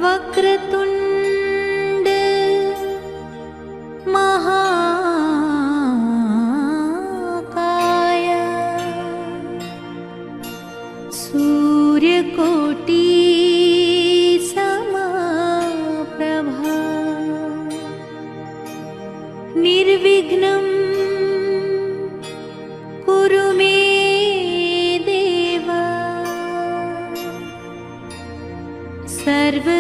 वक्रतुंड महाकाय सूर्यकोटि समप्रभा निर्विघ्नं कुरु मे देव सर्वकार्येषु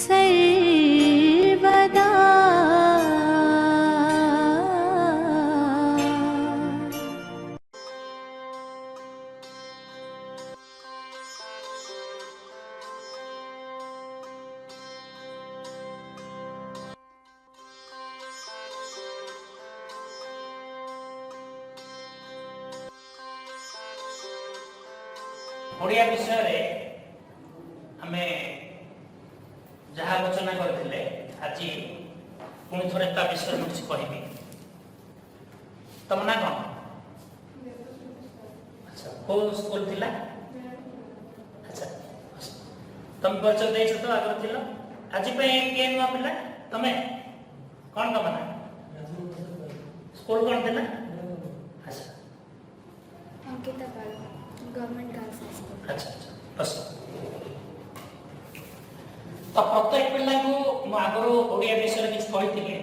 सर्वदा। ओडिया विषय रे हमें जहाँ आलोचना करते आज पुणी थे ता विषय में किसी कहबी। तुम ना कौन? अच्छा को स्कूल थिला? अच्छा तुम परिचय देछ तो आगर थिला आज पे के नुआ पिला तमे कौन का बना स्कूल कौन थिला? अच्छा अंकिता पाल गवर्नमेंट गर्ल्स हाई स्कूल। अच्छा अच्छा बस तो प्रत्येक पिला को आगरो ओडिया विषय किछ कहिथिले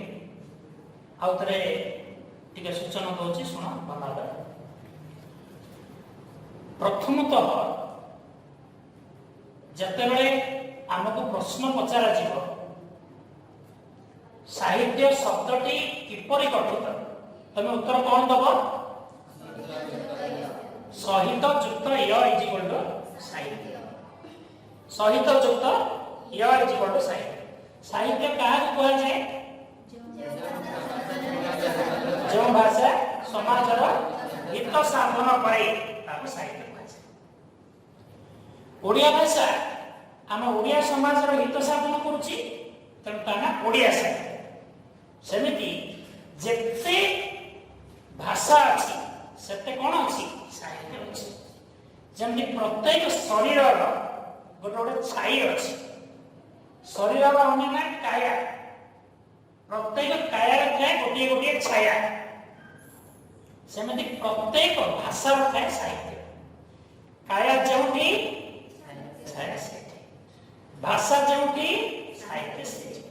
आउ तरे टिके सूचना दोछि सुन भला भाबे। प्रथमतः जतेबेले हमको प्रश्न पचारा जीव साहित्य शब्दटी किपरि गठित तमे उत्तर कौन दबो? सहित युक्त य इज इक्वल टू साहित्य। सहित युक्त य इज इक्वल टू साहित्य। साहित्य काहा कहा जाए? जो भाषा समाजर हित साधन करे ताको साहित्य कहा जाए। ओडिया भाषा हम ओडिया समाजर हित साधन करूची तेणु ता ना ओडिया साहित्य। सेमिति जेते भाषा अछि सेते कोन अछि साहित्य अछि। जमि प्रत्येक शरीर गोटे गोटे छाई अछि। शरीर अन्य ना काया प्रत्येक काया थे गोटे गोटे छाया सेमिति प्रत्येक भाषा थे साहित्य। काया जोठी छाया सेठी भाषा जोठी साहित्य सेठी।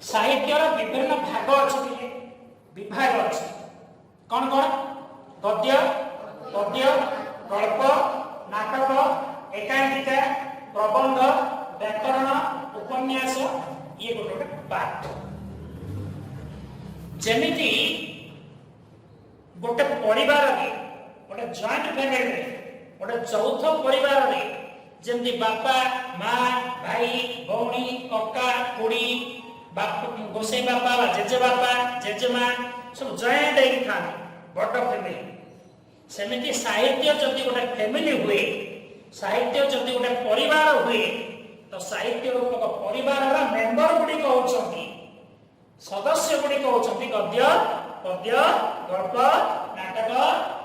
साहित्यर विभिन्न भाग अछि विभाग अछि कौन कौन? गद्य पद्य गल्प नाटक एकांकिका प्रबंध व्याकरण उपन्यास ये गोटे पार्ट। जेमिति गोटे परिवार रे गोटे जॉइंट फैमिली रे गोटे चौथ परिवार रे जेमिति बापा माँ भाई भौणी कक्का खुड़ी बाप गोसाई बापा जेजे बापा जेजेमा सब जॉइंट होई था बड़ फैमिली। सेमिति साहित्य जदि गोटे फैमिली हुए साहित्य जदि गोटे परिवार हुए तो साहित्य रूपक परिवार मेंबर गुडी कहउछंती सदस्य गुडी कहउछंती गद्य पद्य गल्प नाटक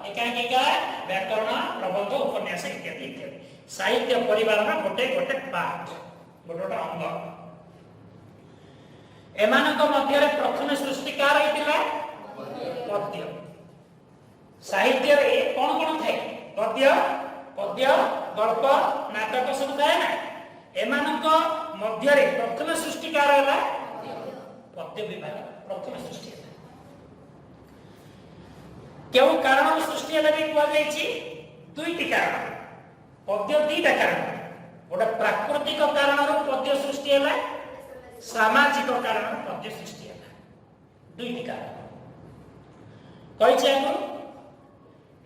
एकांकिका व्याकरण प्रबंध उपन्यास इत्यादि इत्यादि। साहित्य परिवार गोटे गोटे पार्ट गोटे गोटे अंग। एमानक मध्य प्रथम सृष्टिकार होइतिला पद्य। साहित्य रे कौन कौन थे? गद्य पद्य गल्प नाटक सब थाए ना। एमानक मध्य रे प्रथम सृष्टिकार होला पद्य विभाग प्रथम सृष्टि होला। केउ कारण सृष्टि होला भी कुआ जायछि दुईटी कारण। पद्य दीटा कारण गोटे प्राकृतिक कारण पद्य सृष्टि होला सामाजिक कारण पद्य सृष्टि होला दुईटी कारण कहिछि आगु।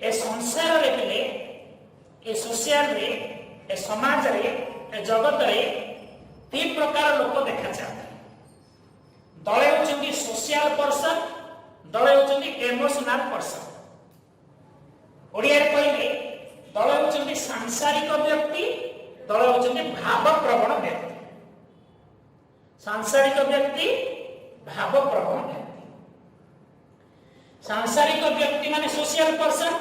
ए संसार रे पिले ए सोशल रे ए समाज रे ए जगत रे तीन प्रकार लोक देखा जाते। दले होचंदी सोशल पर्सन दले होचंदी इमोशनल पर्सन। ओडिया रे कहले दले होचंदी सांसारिक व्यक्ति दले होचंदी भाव प्रवण व्यक्ति। सांसारिक व्यक्ति भाव प्रवण व्यक्ति। सांसारिक व्यक्ति माने सोशल पर्सन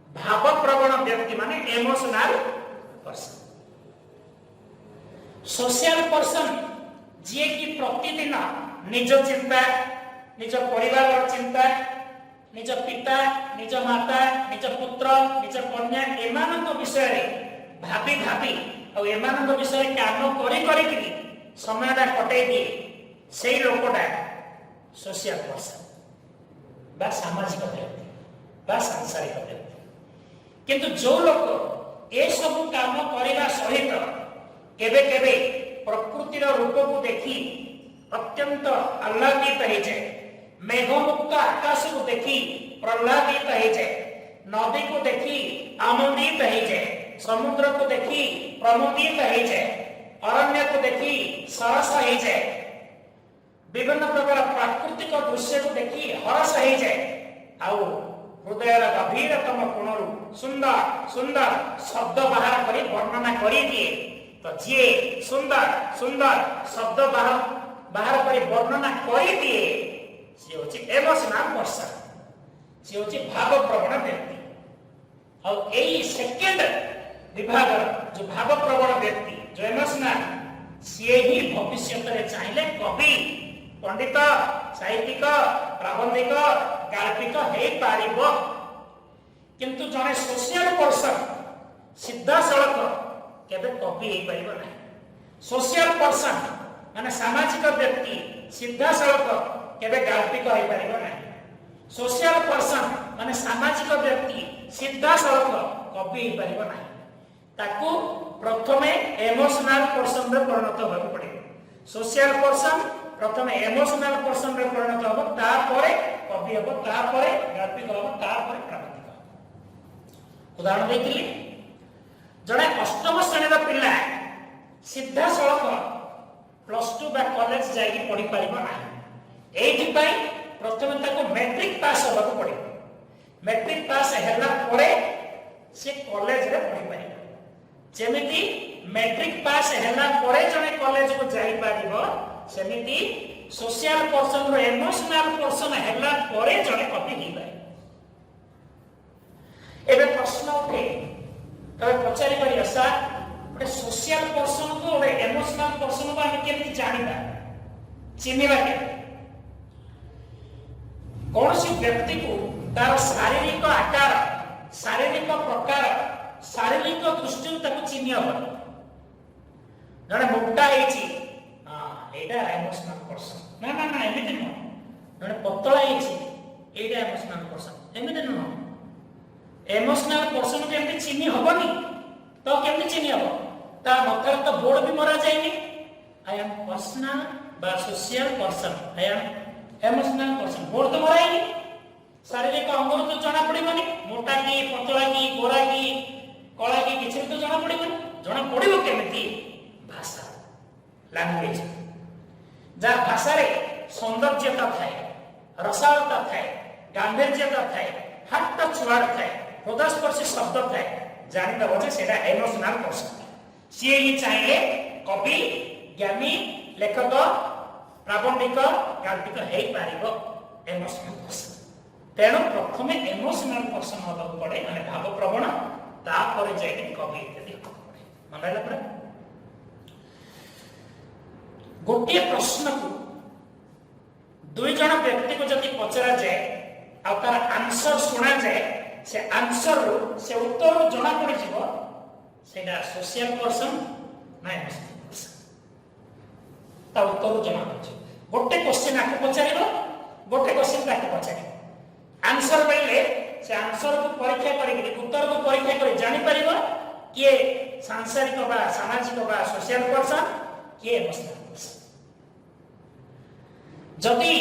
भावप्रवण व्यक्ति माने इमोशनल पर्सन। सोशल पर्सन जे कि प्रतिदिन निज चिंता, निज परिवार चिंता, निज पिता, निज माता, निज पुत्र, निज कन्या एमानक विषय भाभी भाभी और एमानक विषय काम करी करी समयटा कटै दिए से लोकटा सोशल पर्सन बा सामाजिक व्यक्ति बा सांसारिक व्यक्ति। किंतु जो लोक ए सब काम करने सहित केबे केबे प्रकृतिर रूप को देखी अत्यंत आह्लादित हो जाए, मेघमुक्त आकाश को देखी प्रह्लादित हो जाए, नदी को देखी आनंदित हो जाए, समुद्र को देखी प्रमुदित हो जाए, अरण्य को देखी सरस हो जाए, विभिन्न प्रकार प्राकृतिक दृश्य को देखी हरस हो जाए, आउ हृदय गभीरतम कोणरू सुंदर सुंदर शब्द बाहर करी वर्णना करी दिए। तो जी सुंदर सुंदर शब्द बाहर करी वर्णना करी दिए सी होची इमोशनल पर्सन, सी होची भावप्रवण व्यक्ति। और यही सेकेंड विभाग जो भावप्रवण व्यक्ति जो इमोशनल सी ही भविष्य में चाहिए कवि, पंडित, साहित्यिक, प्राबंधिक, गाल्पिक हो पारिबो। किंतु जने सोशल पर्सन सीधा सड़क केबे कवि हो पारिबो नहीं। सोशल पर्सन माने सामाजिक व्यक्ति सीधा सड़क केबे गाल्पिक हो पारिबो नहीं। सोशल पर्सन माने सामाजिक व्यक्ति सीधा सड़क कवि हो पारिबो नहीं। ताकू प्रथमे इमोशनल पर्सन रे परिणत होबा पड़े। सोशल पर्सन प्रथमे इमोशनल पर्सन रे परिणत होबो, तापरे कवि होबो, तापरे गाल्पिक होबो, तापरे प्राबंधिक होबो। उदाहरण देखिए जड़े अष्टम श्रेणी पिला सीधा सड़क +2 बा कॉलेज जाई पढ़ी पारिबो नाही। एथि पई प्रथमे ताको मैट्रिक पास होबा पड़े। मैट्रिक पास हैला परे से कॉलेज रे पढ़ी पारिबो। जेमिति मैट्रिक पास हैला परे जने कॉलेज को जाई पारिबो, सेमिति सोशल पर्सन रो इमोशनल पर्सन हैला परे जने कवि ही पाए। एबे प्रश्न उठे तबे पचारि परिया सर गोटे सोशल पर्सन को गोटे इमोशनल पर्सन को हम केमति जानिबा चिन्हिबा के? कौन सी व्यक्ति को तार शारीरिक आकार, शारीरिक प्रकार, शारीरिक दृष्टि तक चिन्ह हो। जड़े मोटा होइछि एटा इमोशनल पर्सन, ना ना ना एमिति न। जड़े पतला होइछि एटा इमोशनल पर्सन, एमिति न। इमोशनल पर्सन के एमिति चिन्ह होबनी तो केमति चिन्ह हो? ता मकर तो बोर्ड भी मरा जायनी आई एम पर्सनल बा social person, I am emotional person. Board तो मराइनी, शारीरिक अंग तो जना पड़िबनी, मोटा की पतला की गोरा की कला की किछि तो जना पड़िबनी। जना पड़िबो केमिति? भाषा, लैंग्वेज। जा भाषा रे सौंदर्यता थाए, रसालता थाए, गांभीर्यता थाए, हाथ टच वर्ड थाए, हृदयस्पर्शी शब्द थाए, जानि दबो जे सेटा इमोशनल पर्सन। सी ही चाहिए कवि, ज्ञानी, लेखक, प्राबंधिक, गाल्पिक हे पारिबो इमोशनल पर्सन। तेणु प्रथमे इमोशनल पर्सन होबा पड़े, माने भावप्रवण, तापर जाय कवि इत्यादि होबा पड़े। मनला पड़े। गोटे प्रश्न को दुई जन व्यक्ति को जदि पचरा जाए आ तार आंसर सुना जाए, से आंसर रो से उत्तर जना पड़ी जीवो सेटा सोशल पर्सन ना इमोशनल पर्सन। ता उत्तर जना पड़ी गोटे क्वेश्चन आके पचारिबो, गोटे क्वेश्चन ताके पचारिबो। आंसर बेले से आंसर को परीक्षा करी, उत्तर को परीक्षा करी जानि परिबो किए सांसारिक बा सामाजिक बा सोशल पर्सन, किए इमोशनल पर्सन। जदि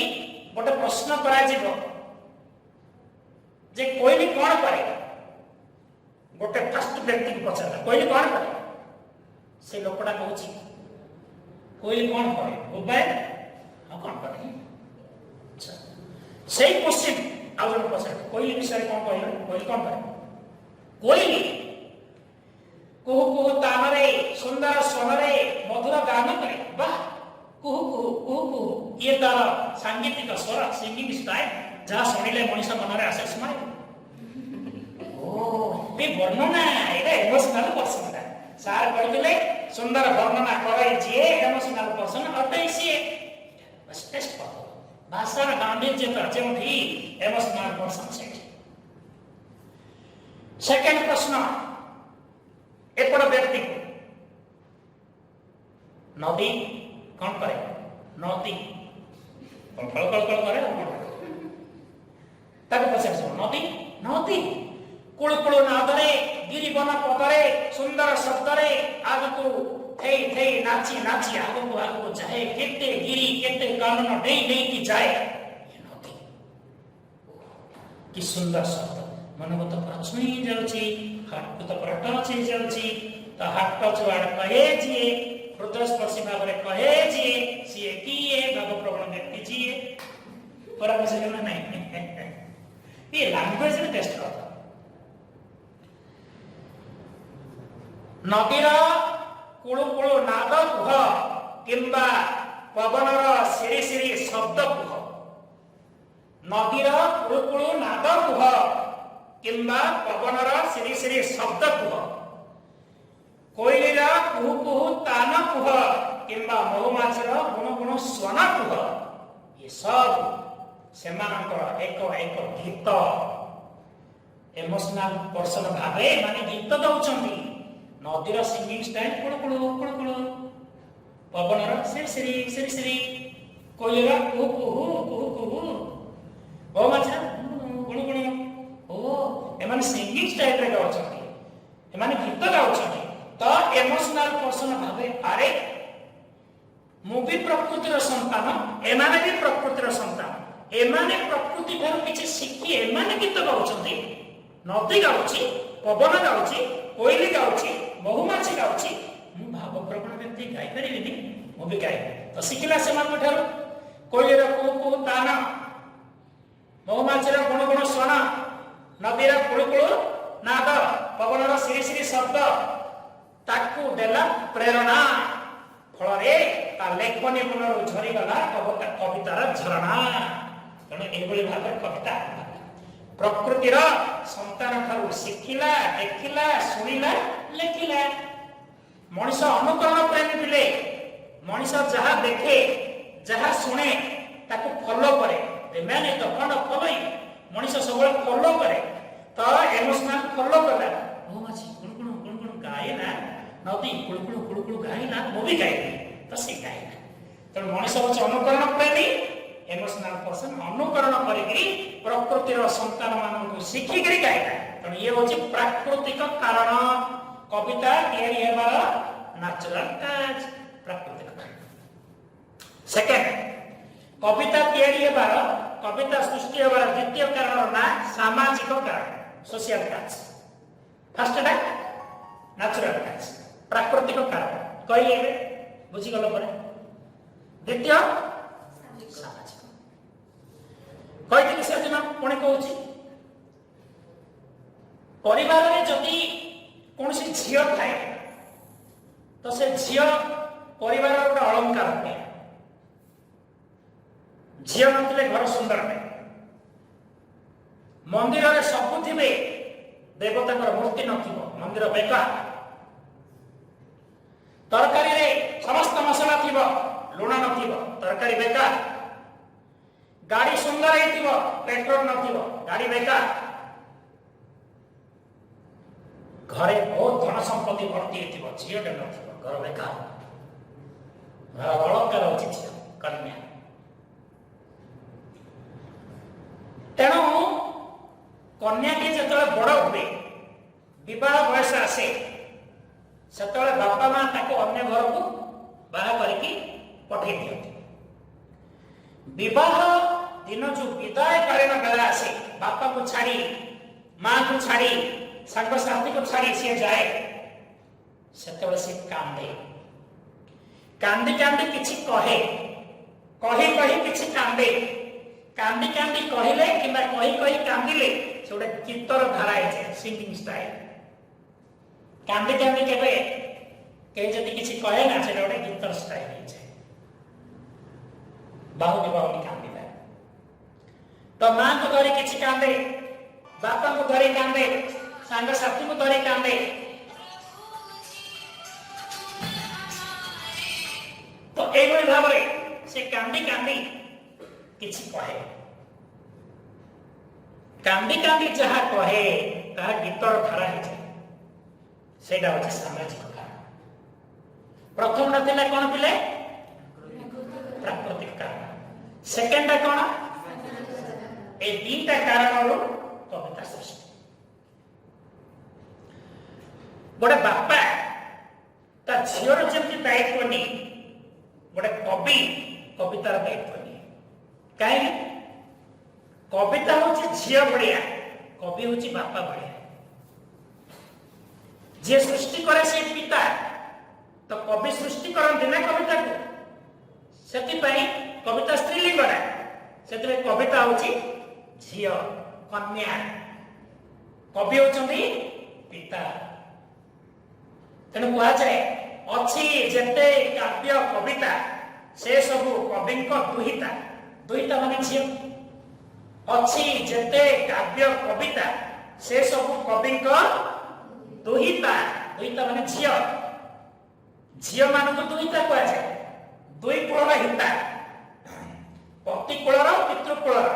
गोटे प्रश्न करा जीवो जे कोई भी कौन करे, गोटे फर्स्ट व्यक्ति को पचारा कोई भी कौन करे, से लोकटा कहूची कोई कौन करे, मोबाइल आ कौन करे। अच्छा सेही क्वेश्चन आ जन पचारा कोई विषय कौन कहले, कोई कौन करे? कोई कुहु कुहु तानरे सुंदर स्वरे मधुर गान करे। वाह, कुहु कुहु कुहु कुहु ये तार सांगीतिक स्वर, सिंगिंग स्टाइल जहाँ शुणिले मनीष मन में आसे स्माइल। ओ ଏ ବର୍ଣ୍ଣନା ଏଇଟା ଇମୋସନାଲ ପର୍ସନଟା ସାର୍ କହିଥିଲେ ସୁନ୍ଦର ବର୍ଣ୍ଣନା କରାଇ ଯିଏ ଇମୋସନାଲ ପର୍ସନ ଅଟେ ସିଏ ଟେଷ୍ଟ କରିଦେବ ଭାଷାର ଗାମ୍ଭୀର୍ଯ୍ୟତା ଯେଉଁଠି ଇମୋସନାଲ ପର୍ସନ ସେଇଠି। ସେକେଣ୍ଡ ପ୍ରଶ୍ନ ଏପଟ ବ୍ୟକ୍ତିକୁ ନଦୀ କଣ କରେ ନଦୀ କଳ କରେ ତାକୁ ପଚାରିବ ନଦୀ ନଦୀ କୁଳୁ କୁଳୁ ନାଦରେ ଗିରିବନ ପଦରେ ସୁନ୍ଦର ଶବ୍ଦରେ ଆଗକୁ ଥେଇ ଥେଇ ନାଚି ନାଚି ଆଗକୁ ଯାଏ କେତେ ଗିରି କେତେ କାନନ ଡେଇଁ ଡେଇଁକି ଯାଏ ନଦୀ। କି ସୁନ୍ଦର ଶବ୍ଦ ମନକୁ ତ ପୁରା ଛୁଇଁ ଯାଉଛି ହାର୍ଟକୁ ତ ପୁରା ଟଚ୍ ହେଇଯାଉଛି। ତ ହାର୍ଟ ଟଚ୍ ୱାର୍ଡ କହେ ଯିଏ ହୃଦୟସ୍ପର୍ଶୀ ଭାବରେ କହେ ଯିଏ ସିଏ କିଏ ଭାବପ୍ରବଣ ବ୍ୟକ୍ତି ଯିଏ ପୁରା ବୁଝିଲେ ନା ନାହିଁ ଏ ଲାଙ୍ଗୁଏଜରେ ଟେଷ୍ଟ କର। ନଦୀର କୁଳୁ କୁଳୁ ନାଦ କୁହ କିମ୍ବା ପବନର ସିରି ସିରି ଶବ୍ଦ କୁହ। ନଦୀର କୁଳୁ କୁଳୁ ନାଦ କୁହ କିମ୍ବା ପବନର ସିରି ସିରି ଶବ୍ଦ କୁହ। କୋଇଲିର କୁହୁ କୁହୁ ତାନ କୁହ କିମ୍ବା ମହୁମାଛିର ଗୁଣୁ ଗୁଣୁ ସ୍ୱନ କୁହ। ଏସବୁ ସେମାନଙ୍କର ଏକ ଏକ ଗୀତ ଇମୋସନାଲ ପର୍ସନ ଭାବେ ମାନେ ଗୀତ ଦଉଛନ୍ତି। ନଦୀର ସିଙ୍ଗିଂ ଷ୍ଟାଇଲ କୁଳୁ କୁଳୁ କୁଳୁ କୁଳୁ ପବନର ସିରି ସିରି ସିରି ସିରି କୋଇଲିର କୁହୁ କୁହୁ କୁହୁ କୁହୁ ମହୁମାଛିର ଗୁଣୁ ଗୁଣୁ ଓ ଏମାନେ ସିଙ୍ଗିଂ ଷ୍ଟାଇଲରେ ଗାଉଛନ୍ତି ଏମାନେ ଗୀତ ଗାଉଛନ୍ତି। ତ ଇମୋସନାଲ ପର୍ସନ ଭାବେ ଆରେ ମୁଁ ବି ପ୍ରକୃତିର ସନ୍ତାନ ଏମାନେ ବି ପ୍ରକୃତିର ସନ୍ତାନ ଏମାନେ ପ୍ରକୃତି ଠାରୁ କିଛି ଶିଖି ଏମାନେ ଗୀତ ଗାଉଛନ୍ତି। ନଦୀ ଗାଉଛି ପବନ ଗାଉଛି କୋଇଲି ଗାଉଛି ମହୁମାଛି ଗାଉଛି ମୁଁ ଭାବପ୍ରବଣ ବ୍ୟକ୍ତି ଗାଇପାରିବିନି ମୁଁ ବି ଗାଇବି। ତ ଶିଖିଲା ସେମାନଙ୍କ ଠାରୁ କୋଇଲିର କୁହୁ କୁହୁ ତାନ ମହୁମାଛିର ଗୁଣ ଗୁଣ ସ୍ୱନ ନଦୀର କୁଳୁ କୁଳୁ ନାଦ ପବନର ସିରି ସିରି ଶବ୍ଦ ତାକୁ ଦେଲା ପ୍ରେରଣା ଫଳରେ ତା ଲେଖନୀ ମନରୁ ଝରିଗଲା କବିତାର ଝରଣା। ତେଣୁ ଏଭଳି ଭାବରେ କବିତା ପ୍ରକୃତିର ସନ୍ତାନ ଠାରୁ ଶିଖିଲା ଦେଖିଲା ଶୁଣିଲା ଲେଖିଲା। ମଣିଷ ଅନୁକରଣ ପ୍ରେମୀ ଥିଲେ ମଣିଷ ଯାହା ଦେଖେ ଯାହା ଶୁଣେ ତାକୁ ଫଲୋ କରେ। ମଣିଷ ସବୁବେଳେ ଫଲୋ କରେ। ତ ଇମୋସନାଲ ଫଲୋ କଲା ମହୁମାଛି ଗୁଣ ଗୁଣ ଗୁଣ ଗୁଣ ଗାଇଲା ନଦୀ କୁଳୁ କୁଳୁ କୁଳୁ କୁଳୁ ଗାଇଲା ମୁଁ ବି ଗାଇଲି ତ ସେ ଗାଇଲା। ତେଣୁ ମଣିଷ ହଉଛି ଅନୁକରଣ ପ୍ରେମୀ ଇମୋସନାଲ ପର୍ସନ ଅନୁକରଣ କରିକି ପ୍ରକୃତିର ସନ୍ତାନ ମାନଙ୍କୁ ଶିଖିକିରି ଗାଇଲା। ତେଣୁ ଇଏ ହଉଛି ପ୍ରାକୃତିକ କାରଣ କବିତା ତିଆରି ହେବାର ନ୍ୟାଚୁରାଲ କାଜ ପ୍ରାକୃତିକ କାରଣ। ସେକେଣ୍ଡ କବିତା ତିଆରି ହେବାର କବିତା ସୃଷ୍ଟି ହେବାର ଦ୍ୱିତୀୟ କାରଣ ନାଁ ସାମାଜିକ କାରଣ ସୋସିଆଲ କାଜ। ଫାର୍ଷ୍ଟଟା ନ୍ୟାଚୁରାଲ କାଜ ପ୍ରାକୃତିକ କାରଣ କହିଲେ ଏବେ ବୁଝିଗଲ ପରେ। ଦ୍ୱିତୀୟ ସାମାଜିକ କହିଥିଲି ସେଦିନ ପୁଣି କହୁଛି ପରିବାରରେ ଯଦି କୌଣସି ଝିଅ ଥାଏ ତ ସେ ଝିଅ ପରିବାରର ଗୋଟେ ଅଳଙ୍କାର ଅଟେ। ଝିଅ ନଥିଲେ ଘର ସୁନ୍ଦର ନାହିଁ। ମନ୍ଦିରରେ ସବୁ ଥିବେ ଦେବତାଙ୍କର ମୂର୍ତ୍ତି ନଥିବ ମନ୍ଦିର ବେକାର। ତରକାରୀରେ ସମସ୍ତ ମସଲା ଥିବ ଲୁଣ ନଥିବ ତରକାରୀ ବେକାର। ଗାଡି ସୁନ୍ଦର ହେଇଥିବ ପେଟ୍ରୋଲ ନଥିବ ଗାଡି ବେକାର। ଘରେ ବହୁତ ଧନ ସମ୍ପତ୍ତି ଭର୍ତ୍ତି ହେଇଥିବ ଝିଅଟେ ନଥିବ ଘର ବେକାର। ଅଳଙ୍କାର ଅଛି ଝିଅ କନ୍ୟା। ତେଣୁ କନ୍ୟାଟି ଯେତେବେଳେ ବଡ ହୁଏ ବିବାହ ବୟସ ଆସେ ସେତେବେଳେ ବାପା ମା ତାକୁ ଅନ୍ୟ ଘରକୁ ବାହା କରିକି ପଠେଇ ଦିଅନ୍ତି। ବିବାହ ଦିନ ଯୋଉ ବିଦାୟକାଳୀନ ବେଳା ଆସେ ବାପାକୁ ଛାଡି ମାଙ୍କୁ ଛାଡି ସାଙ୍ଗସାଥୀକୁ ଛାଡି ସିଏ ଯାଏ ସେତେବେଳେ ସେ କାନ୍ଦେ। କାନ୍ଦି କାନ୍ଦି କିଛି କହେ କହି କହି କିଛି କାନ୍ଦେ। କାନ୍ଦି କାନ୍ଦି କହିଲେ କିମ୍ବା କହି କହି କାନ୍ଦିଲେ ସେ ଗୋଟେ ଗୀତର ଧାରା ହେଇଯାଏ ସିଙ୍ଗିଂ ଷ୍ଟାଇଲ। କାନ୍ଦି କାନ୍ଦି କେବେ କେହି ଯଦି କିଛି କହେ ନା ସେଟା ଗୋଟେ ଗୀତର ଷ୍ଟାଇଲ ହେଇଯାଏ। ବାହୁନି ବାହୁନି କାନ୍ଦିଲା ତ ମାଙ୍କୁ ଧରି କିଛି କାନ୍ଦେ ବାପାଙ୍କୁ ଧରି କାନ୍ଦେ सांगसाथी को धरी कांदे तो एभଳି ଭାବରେ ସେ କାନ୍ଦି କାନ୍ଦି କିଛି କହେ କାନ୍ଦି କାନ୍ଦି ଯାହା କହେ ତାହା ଗୀତର ଧାରା ହେଇଯାଏ ସେଇଟା ହଉଛି ସାମାଜିକ କାରଣ ପ୍ରଥମଟା ଥିଲା କ'ଣ ଥିଲେ ପ୍ରାକୃତିକ କାରଣ ସେକେଣ୍ଡଟା କ'ଣ ଏ ଦିଟା କାରଣରୁ କବିତା ସୃଷ୍ଟି ଗୋଟେ ବାପା ତା ଝିଅର ଯେମିତି ଦାୟିତ୍ୱ ନିଏ ଗୋଟେ କବି କବିତାର ଦାୟିତ୍ୱ ନିଏ କାହିଁକି କବିତା ହଉଛି ଝିଅ ଭଳିଆ କବି ହଉଛି ବାପା ଭଳିଆ ଯିଏ ସୃଷ୍ଟି କରେ ସେ ପିତା ତ କବି ସୃଷ୍ଟି କରନ୍ତି ନା କବିତାକୁ ସେଥିପାଇଁ କବିତା ସ୍ତ୍ରୀଲିଙ୍ଗଟା ସେଥିପାଇଁ କବିତା ହଉଛି ଝିଅ କନ୍ୟା କବି ହଉଛନ୍ତି ପିତା ତେଣୁ କୁହାଯାଏ ଅଛି ଯେତେ କାବ୍ୟ କବିତା ସେ ସବୁ କବିଙ୍କ ଦୁହିତା ଦୁହିତା ମାନେ ଝିଅ ଅଛି ଯେତେ କାବ୍ୟ କବିତା ସେ ସବୁ କବିଙ୍କ ଦୁହିତା ଦୁହିତା ମାନେ ଝିଅ ଝିଅ ମାନଙ୍କୁ ଦୁହିତା କୁହାଯାଏ ଦୁଇ କୂଳର ହିତା ପତି କୂଳର ପିତୃକୂଳର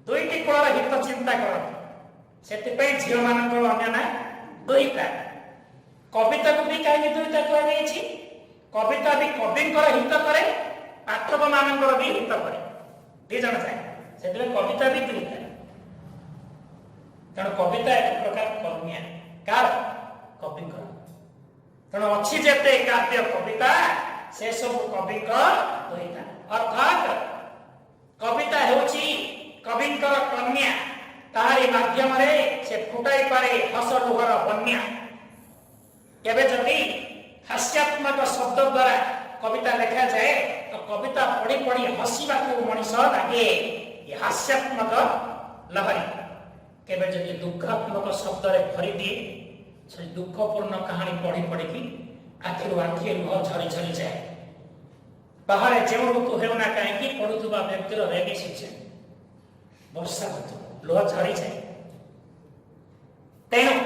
ଦୁଇଟି କୂଳର ହିତ ଚିନ୍ତା କରନ୍ତି ସେଥିପାଇଁ ଝିଅ ମାନଙ୍କର ଅନ୍ୟ ନା ଦୁହିତା କବିତାକୁ ବି କାହିଁକି ଦୁଇଟା କୁହାଯାଇଛି କବିତା ବି କବିଙ୍କର ହିତ କରେ ପାଠକ ମାନଙ୍କର ବି ହିତ କରେ ଦି ଜଣ ଯାଏ ସେଥିପାଇଁ କବିତା ବି ଦୁଇଟା ତେଣୁ କବିତା ଏକ ପ୍ରକାର କନ୍ୟା କାର କବିଙ୍କର ତେଣୁ ଅଛି ଯେତେ କାବ୍ୟ କବିତା ସେ ସବୁ କବିଙ୍କ ଦୁଇଟା ଅର୍ଥାତ୍ କବିତା ହେଉଛି କବିଙ୍କର କନ୍ୟା ତାହାରି ମାଧ୍ୟମରେ ସେ ଫୁଟାଇ ପାରେ ହସ ଲୁହର ବନ୍ୟା କେବେ ଯଦି ହାସ୍ୟାତ୍ମକ ଶବ୍ଦ ଦ୍ୱାରା କବିତା ଲେଖାଯାଏ ତ କବିତା ପଢି ପଢି ହସିବାକୁ ମଣିଷ ଲାଗେ ହାସ୍ୟାତ୍ମକ ଲହରୀ କେବେ ଯଦି ଦୁଃଖାତ୍ମକ ଶବ୍ଦରେ ଭରିଦିଏ ସେ ଦୁଃଖପୂର୍ଣ୍ଣ କାହାଣୀ ପଢି ପଢିକି ଆଖିରୁ ଆଖି ଲୁହ ଝରି ଝରି ଯାଏ ବାହାରେ ଯେଉଁ ଋତୁ ହେଉନା କାହିଁକି ପଢୁଥିବା ବ୍ୟକ୍ତିର ରେଗି ଶିକ୍ଷା ବର୍ଷା ଋତୁ ଲୁହ ଝରିଯାଏ ତେଣୁ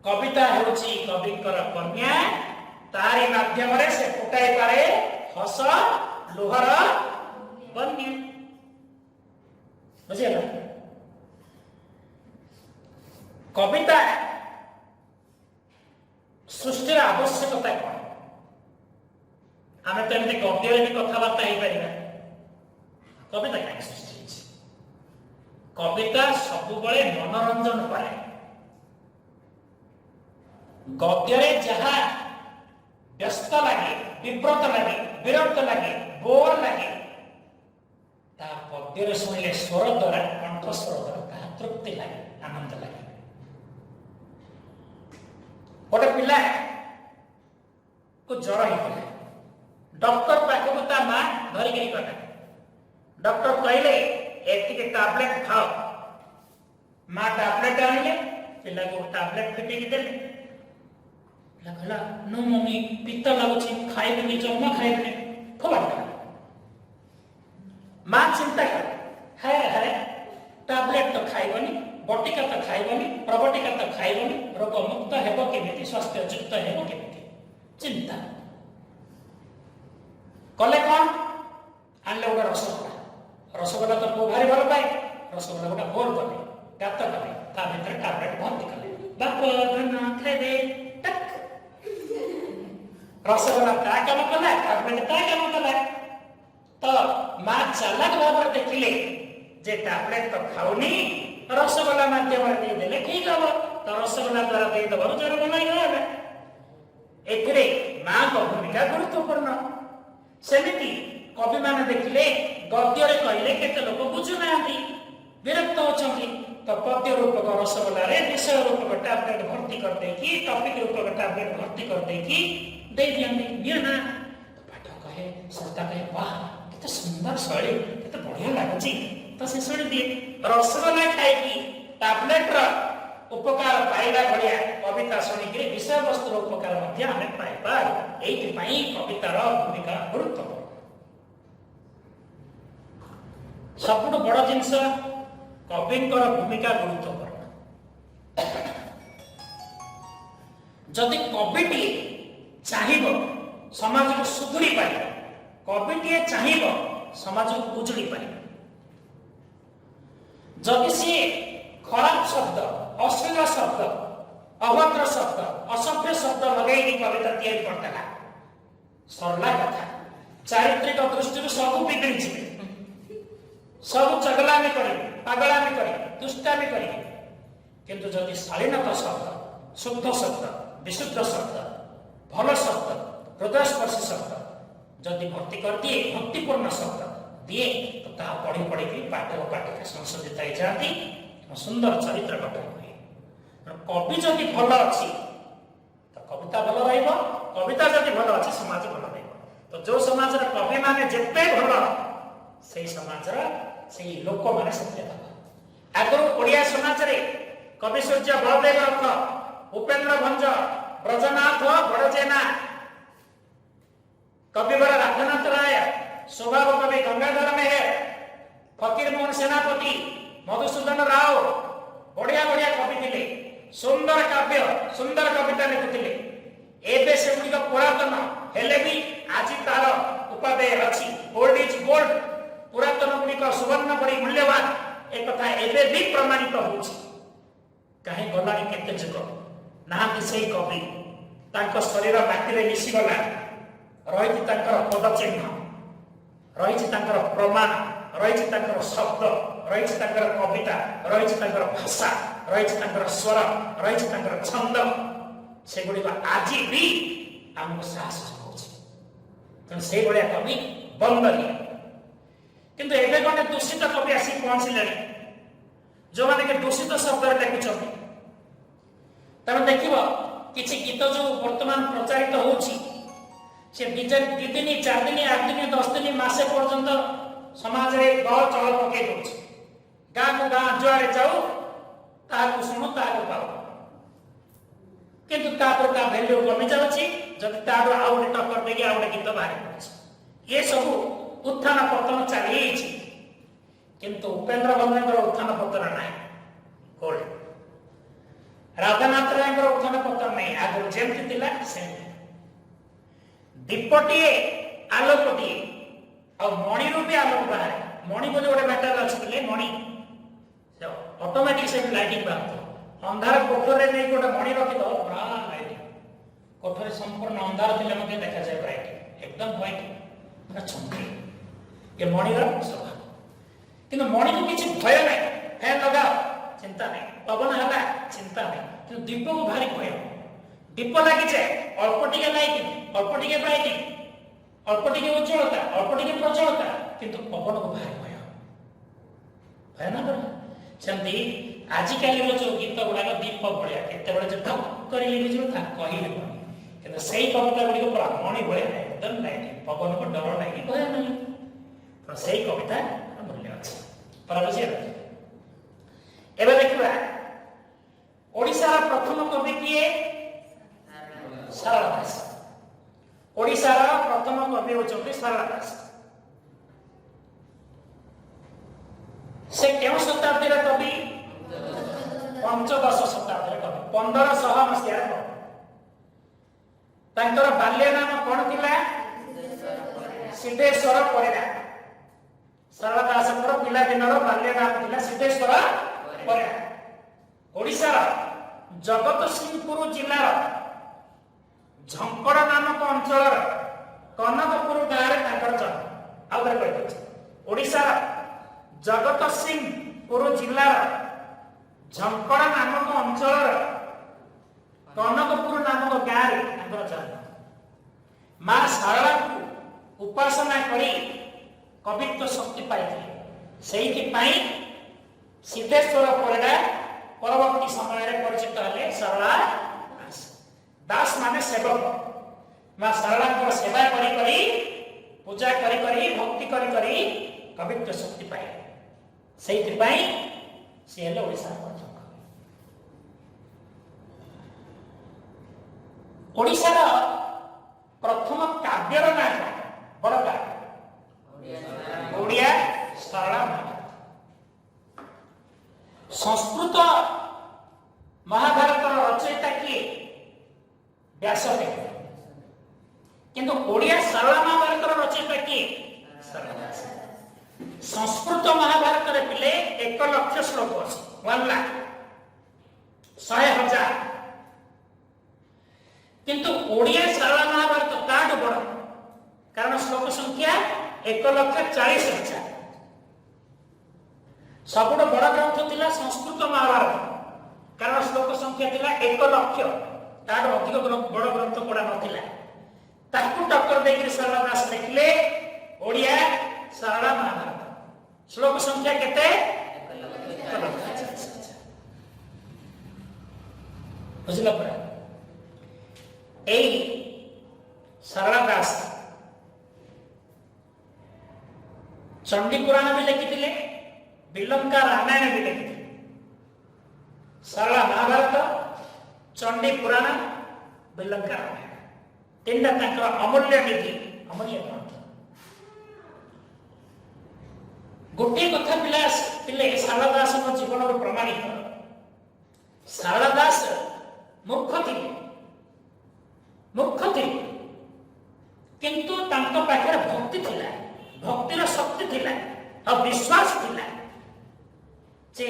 କବିତା ହେଉଛି କବିଙ୍କର କନ୍ୟା ତାରି ମାଧ୍ୟମରେ ସେ ଫୁଟାଇ ପାରେ ହସ ଲୁହର ବନ୍ୟା ବୁଝିଗଲା କବିତା ସୃଷ୍ଟିର ଆବଶ୍ୟକତା କ'ଣ ଆମେ ତ ଏମିତି ଗଦ୍ୟରେ ବି କଥାବାର୍ତ୍ତା ହେଇପାରିବା କବିତା କାହିଁକି ସୃଷ୍ଟି ହେଇଛି କବିତା ସବୁବେଳେ ମନୋରଞ୍ଜନ କରେ ଗଦ୍ୟରେ ଯାହା ବ୍ୟସ୍ତ ଲାଗେ ବିବ୍ରତ ଲାଗେ ବିରକ୍ତ ଲାଗେ ବୋର ଲାଗେ ତା ପଦ୍ୟରେ ଶୁଣିଲେ ସ୍ୱର ଦ୍ୱାରା କଣ୍ଠ ସ୍ୱର ଦ୍ୱାରା ତାହା ତୃପ୍ତି ଲାଗେ ଆନନ୍ଦ ଲାଗେ ଗୋଟେ ପିଲା କୁ ଜ୍ୱର ହେଇଥିଲା ଡକ୍ଟର ପାଖକୁ ତା ମା ଧରିକିରି ଗଲା ଡକ୍ଟର କହିଲେ ଏତିକି ଟାବଲେଟ ଖାଅ ମା ଟାବଲେଟ ଆଣିଲେ ପିଲାକୁ ଟାବଲେଟ ଫିଟେଇକି ଦେଲେ ପିଲା କହିଲା नो मम्मी ପିତା ଲାଗୁଛି ଖାଇବିନି ଜମା ଖାଇବିନି ଫୋପାଡ଼ି ଦେଲା ମା ଚିନ୍ତା କରେ ହାୟ ହାୟ ଟାବଲେଟ ତ ଖାଇବନି ବଟିକା ତ ଖାଇବନି ପ୍ରବଟିକା ତ ଖାଇବନି ରୋଗ ମୁକ୍ତ ହେବ କେମିତି ସ୍ୱାସ୍ଥ୍ୟ ଯୁକ୍ତ ହେବ କେମିତି ଚିନ୍ତା କଲେ କ'ଣ ଆଣିଲେ ଗୋଟେ ରସଗୋଲା ରସଗୋଲା ତ ପୁଅ ଭାରି ଭଲ ପାଏ ରସଗୋଲା ଗୋଟେ ହୋଲ କଲେ ଗାତ କଲେ ତା ଭିତରେ ଟାବଲେଟ ଭର୍ତ୍ତି କଲେ ବାପ ଧନ ଖାଇଦେ ରସଗୋଲା ତା କାମ କଲା ଟାବଲେଟ ତା କାମ କଲା ତ ମା ଚାଲାକ ଭାବରେ ଦେଖିଲେ ଯେ ଟାବଲେଟ ତ ଖାଉନି ରସଗୋଲା ମାଧ୍ୟମରେ ଦେଇଦେଲେ ଠିକ ହବ ତ ରସଗୋଲା ଦ୍ୱାରା ଦେଇଦେବାରୁ ଜ୍ୱର ଭଲ ହେଇଗଲା ଏଥିରେ ମାଙ୍କ ଭୂମିକା ଗୁରୁତ୍ୱପୂର୍ଣ୍ଣ ସେମିତି କବିମାନେ ଦେଖିଲେ ଗଦ୍ୟରେ କହିଲେ କେତେ ଲୋକ ବୁଝୁନାହାନ୍ତି ବିରକ୍ତ ହଉଛନ୍ତି ତ ପଦ୍ୟ ରୂପକ ରସଗୋଲାରେ ବିଷୟ ରୂପକ ଟାବଲେଟ ଭର୍ତ୍ତି କରିଦେଇକି ଟପିକ ରୂପକ ଟାବଲେଟ ଭର୍ତ୍ତି କରିଦେଇକି ଦେଇ ଦିଅନ୍ତି ନିଅ ନା ପାଠ କହେ ଶ୍ରୋତା କହେ ବାଃ କେତେ ସୁନ୍ଦର ଶୈଳୀ କେତେ ବଢିଆ ଲାଗୁଛି ତ ସେ ଶୁଣିଦିଏ ରସଗୋଲା ଖାଇକି ଟାବଲେଟର ଉପକାର ପାଇବା ଭଳିଆ କବିତା ଶୁଣିକିରି ବିଷୟବସ୍ତୁର ଉପକାର ମଧ୍ୟ ଆମେ ପାଇବା ଏଇଥିପାଇଁ କବିତାର ଭୂମିକା ଗୁରୁତ୍ୱପୂର୍ଣ୍ଣ ସବୁଠୁ ବଡ଼ ଜିନିଷ କବିଙ୍କର ଭୂମିକା ଗୁରୁତ୍ୱପୂର୍ଣ୍ଣ जदि कविटी चाहिब समाज को सुधुरी पार, कविटी चाहिब समाज को उजुड़ी पार। जदि सी खराब शब्द, अश्लील शब्द, अभद्र शब्द, असभ्य शब्द लगे कविता तैयारी करदेला, सरला कथा चारित्रिक दृष्टि सब बिगड़ी जाए, सब चगलामी कर पागलामी कर दुष्टामी कर। किंतु जदि शालीनता शब्द, शुद्ध शब्द, विशुद्ध शब्द, भल शब्द, हृदयस्पर्शी शब्द जदि भक्ति कर दिए, भक्तिपूर्ण शब्द दिए तो ता पढ़ी पढ़ी पाठक पाठिका संशोधित हो जाती, सुंदर चरित्र गठन हुए। कवि जदि भल अच्छी तो कविता भल रहिबो, कविता जदि भल अच्छी समाज भल रहिबो। तो जो समाज कवि माने जेते भल से समाज से लोक माने सेते भल। आगु ओडिया समाज रे कवि सूर्य बलदेव रथ, उपेन्द्र भंज, ब्रजनाथ बड़जेना, कविवर राधानाथ राय, स्वभाव कवि गंगाधर मेहर, फकीर मोहन सेनापति, मधुसूदन राव बढ़िया बढ़िया कवि थे, सुंदर काव्य सुंदर कविता लिखुले। एबे से गुड़िक पुरातन हेले भी आज तार उपादेय अच्छी, ओल्ड इज गोल्ड, पुरातन गुड़िक सुवर्ण बड़ी मूल्यवान, एक कथा एबे भी प्रमाणित होछि। कहीं गलानी केते जुग ना से कवि तांको शरीर माटी रे मिसी गला, रही पद चिन्ह, रही प्रमाण, रही शब्द, रही कविता, रही भाषा, रही स्वर, रही छंद, से गुड़िक आज भी आमको साहस हो से भाया कवि बंदनीय। किंतु एबे गणे दूषित कवि आसी पहुंचले जो माने के दूषित शब्द लिखुं। तेणु देख किसी गीत जो वर्तमान प्रचारित होछि से दी दिन 4 दिन 8 दिन 10 दिन मासे पर्यंत समाज रे गल चल पके दउछि। गाँ को गाँ जुआरे जाऊ ताको सुनो ताको पाओ, किंतु तापर ता वैल्यू कमी जाउछि। जदि तारो आउ गोटे टक्कर देगी आउ गोटे गीत बाहर पड़ुछि। ये सब उत्थान पतन चली, किंतु उपेन्द्र भंजकर उत्थान पतन नहीं, होल्ड। राधानाथ राय उत्थान पतन नहीं, आगु जेमती थिला सेमती। दीपटीए आलोकटीए और मणि रू भी आलोक बाहर। मणि को जो गोटे मैटर अच्छे मणि ऑटोमेटिक से लाइटिंग बाहर। अंधार कोठरे नहीं गोटे मणि रखिद पूरा लाइटिंग, कोठरे संपूर्ण अंधार थे देखा जाए ब्राइट एकदम व्हाइट पूरा चमके। ये मणिर स्वभाव। किंतु मणि को किसी भय नहीं, फैन लगाओ चिंता नहीं, पवन है चिंता नहीं, किंतु दीप को भारी भय। दीप लगी जाए अल्प टिके लाइटिंग, अल्प टिके ब्राइटिंग, अल्प टिके उज्ज्वलता, अल्प टिके प्रज्वलता, किंतु पवन को भारी भय भय ना बड़ा। सेमती आजिकाली जो गीत गुड़ाक दीप भाया केत जो धक कर लिखा कहले कि से कविता गुड़िक पूरा मणि भाया एकदम लाइटिंग, पवन को डर लगी भय नहीं, तो से कविता मूल्य अच्छे पर बुझे। एबे देखा ओडिशार प्रथम कवि किए सारला दास। ओडिशार प्रथम कवि होचंती सारला दास। से केउ शताब्दी कवि? पंचदश शताब्दी कवि, 1500 मसीहार कवि। तांकर बाल्य नाम कौन थिला? सिद्धेश्वर परिडा। सारला दासଙ୍କର ପିଲା ଦିନର ବାଲ୍ୟ ନାମ ଥିଲା ସିद्धେଶ୍वर ପରିଡା। ओडिशार जगतसिंहपुर जिलार झंकड़ नामक अंचल कनकपुर गाँव में जन्म। आउ कह ओडिशार जगतसिंहपुर जिलार झंकड़ नामक अंचल कनकपुर नामक गाँव में जन्म। मां शारदा को उपासना करी कवित्व शक्ति पाई सिद्धेश्वर परिडा परवर्ती समय परिचित हेले शारदा दास। दास माने सेवक। मां शारदा सेवा करी करी पूजा करी करी भक्ति करी करी कवित्व शक्ति पाए, सेइथिपाई से हेले ओडिसा प्रथम कवि। ओडिशार प्रथम काव्यर नाम बड़ काव्य ओडिया सरला महाभारत। संस्कृत महाभारत रचयिता किए? व्यासदेव किंतु ओडिया सरला महाभारत रचयिता किए सारला दास संस्कृत महाभारत रे पिले 1 लाख श्लोक अछि 1 लाख 100,000 किंतु ओडिया सरला महाभारत ताड बड़ कारण श्लोक संख्या 1,40,000 सबुठ बड़ ग्रंथ थिला संस्कृत महाभारत कारण श्लोक संख्या थिला 1 लाख ताड अधिक बड़ ग्रंथ कोडा नथिला ताकू टक्कर देकर सरला दास लिखले ओडिया सरला महाभारत श्लोक संख्या केते 1,40,000 बुझला परा एई सरला दास चंडी पुराण भी लिखिथिले विलंका रामायण भी लिखिथिले सरला महाभारत चंडी पुराण विलंका रामायण तीनटा तांकर अमूल्य निधि अमूल्य ग्रंथ गोटे कथा पिला पिले सरला दास जीवन प्रमाणित सरला दास मूर्ख थे किंतु तांको पाखर भक्ति थिला भक्तिर शक्ति थिला और विश्वास थिला जे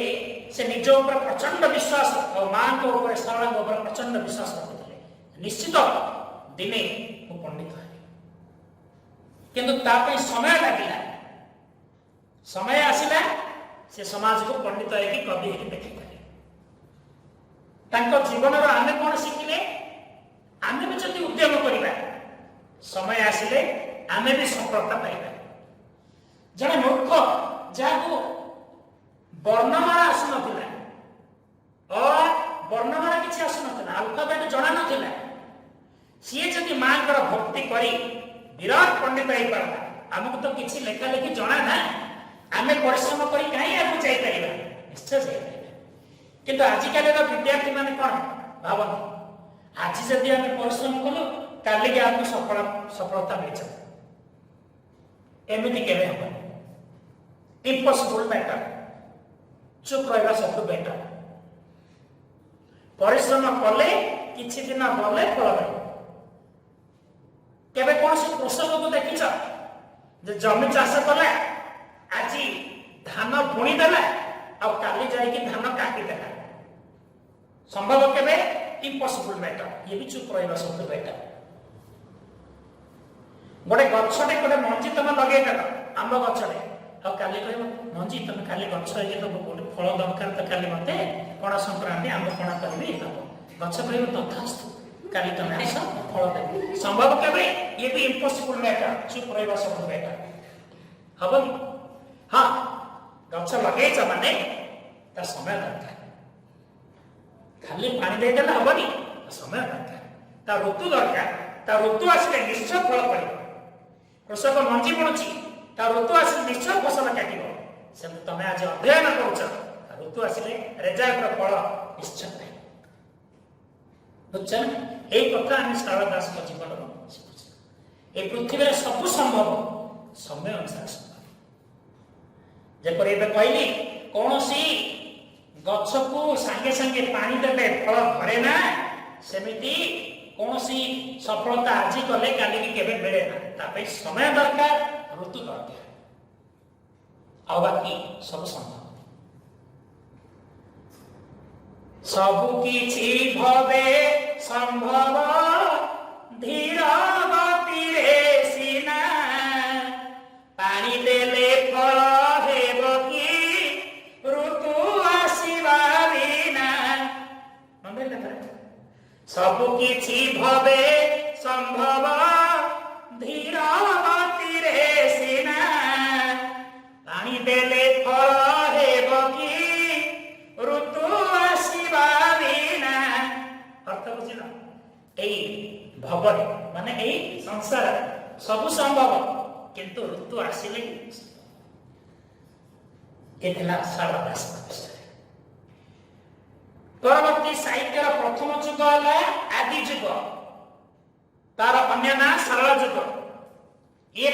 से निज ऊपर प्रचंड विश्वास और मां को ऊपर सरला को ऊपर प्रचंड विश्वास रखिथिले निश्चित दिने मु पंडित हेबी किंतु तापे समय लागिला समय आसिला से समाज को पंडित हेकी कवि हेकी देखि पारे तांको जीवन रो आमे कोन शिखिले आमे भी जति उद्यम करिबा समय आसिले आमे भी सफलता पाइबा जने मूर्ख जाको वर्णमाला आसुनथिला और वर्णमाला किछि आसुनथिला अल्फाबेट जणा नथिला सी जदि मां कर भक्ति करी विराट पंडित होई पारला हमको तो किछि लेखा लेखि जणा ना आमे परिश्रम करी काई आगु जाई परिबा निश्चय जाई परिबा किंतु आजि काले रो विद्यार्थी माने कोन भावन आज जदि आमे परिश्रम कलो काली के आपको सफलता मिल जाए एमिति केबे हम इम्पॉसिबल मैटर चुप रहबा सब बेटर परिश्रम कले किछि दिन गले फल मिले केबे कोन से कृषक को देखिछ जे जमी चाष कला आज धान बुणी देला और काली जाई कि धान काटी देला संभव केबे इम्पॉसिबल मैटर ये भी चुप रहबा सब बेटर गोटे गछटे गोटे मंजी तुम लगे देल आंब गछटे और काली कह मंजी तुम खाली गछ ये तो गोटे फल दरकार तो खाली मत पणा संक्रांति आंब पणा करी गछ कह तथास्तु काली तुम आस फल दे संभव केबे ये भी इम्पॉसिबल मैटर चुप रहबा सब बेटर हबनी हाँ गछ लगे माने ता समय दरकार खाली पानी दे देला हबनी समय दरकार ता ऋतु आसले निश्चय फल पड़े कृषक मंजी बुणुची ता ऋतु आसले निश्चय फसल काटिब से तुम आज अध्ययन करुच ऋतु आसले रेजाल्ट फल निश्चय पाइब बुझछ ए कथा हम सरला दास जीवन ए पृथ्वी रे सब संभव समय अनुसार संभव जेपरि एबे कहली कोनोसी गछ को संगे संगे पानी देले फल धरे ना सेमिति कोनोसी सफलता आज कले काली की केबे मिले ना तापे समय दरकार ऋतु दरकार आ बाकी सब संभव सब किछि भवे संभव धीर गति रे सीना पानी देले फल हेब की ऋतु आसीबा बिना सब किछि भवे संभव धीर गति रे सीना पानी देले फल हेब की ऋतु आसीबा बिना अर्थ बुझिल एई भवन माने एई संसार सब संभव किंतु ऋतु आसिले केतला सरला दास परवर्ती साहित्यर प्रथम युग है आदि युग तार अन्य ना सरला युग ये